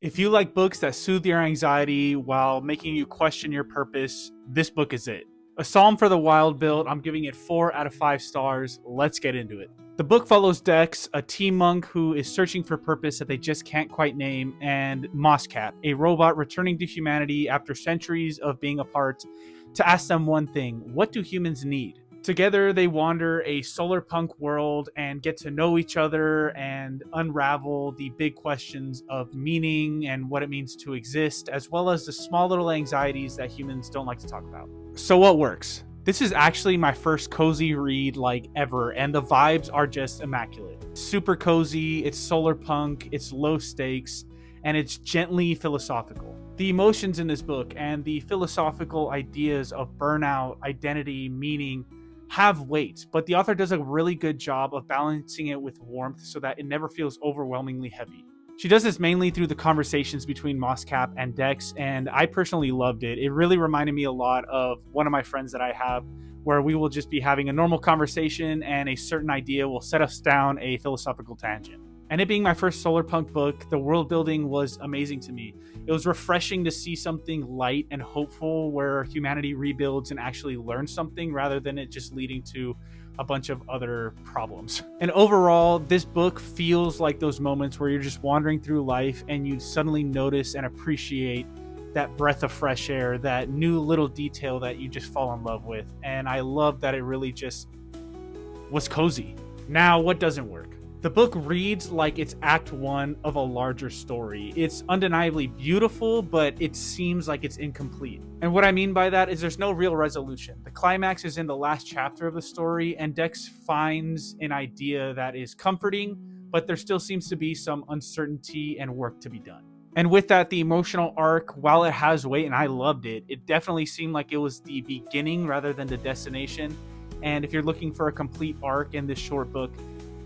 If you like books that soothe your anxiety while making you question your purpose, this book is it. A Psalm for the Wild Build, I'm giving it 4 out of 5 stars. Let's get into it. The book follows Dex, a teen monk who is searching for purpose that they just can't quite name, and Moscap, a robot returning to humanity after centuries of being apart, to ask them one thing: what do humans need? Together, they wander a solar punk world and get to know each other and unravel the big questions of meaning and what it means to exist, as well as the small little anxieties that humans don't like to talk about. So, what works? This is actually my first cozy read like ever, and the vibes are just immaculate. Super cozy, it's solar punk, it's low stakes, and it's gently philosophical. The emotions in this book and the philosophical ideas of burnout, identity, meaning have weight, but the author does a really good job of balancing it with warmth so that it never feels overwhelmingly heavy. She does this mainly through the conversations between Moscap and Dex, and I personally loved it. It really reminded me a lot of one of my friends that I have, where we will just be having a normal conversation and a certain idea will set us down a philosophical tangent. And it being my first solar punk book, the world building was amazing to me. It was refreshing to see something light and hopeful where humanity rebuilds and actually learns something rather than it just leading to a bunch of other problems. And overall, this book feels like those moments where you're just wandering through life and you suddenly notice and appreciate that breath of fresh air, that new little detail that you just fall in love with. And I love that it really just was cozy. Now, what doesn't work? The book reads like it's act one of a larger story. It's undeniably beautiful, but it seems like it's incomplete. And what I mean by that is there's no real resolution. The climax is in the last chapter of the story, and Dex finds an idea that is comforting, but there still seems to be some uncertainty and work to be done. And with that, the emotional arc, while it has weight, and I loved it, it definitely seemed like it was the beginning rather than the destination. And if you're looking for a complete arc in this short book,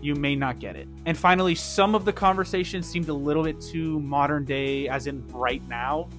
you may not get it. And finally, some of the conversations seemed a little bit too modern day, as in right now.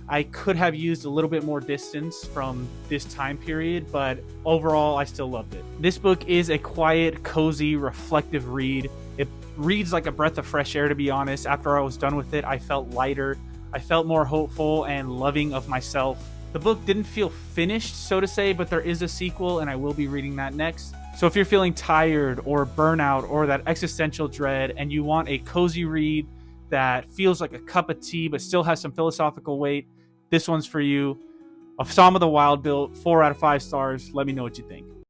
I could have used a little bit more distance from this time period, but overall, I still loved it. This book is a quiet, cozy, reflective read. It reads like a breath of fresh air, to be honest. After I was done with it, I felt lighter. I felt more hopeful and loving of myself. The book didn't feel finished, so to say, but there is a sequel, and I will be reading that next. So if you're feeling tired or burnout or that existential dread and you want a cozy read that feels like a cup of tea but still has some philosophical weight, this one's for you. A Psalm of the Wild Built, 4 out of 5 stars. Let me know what you think.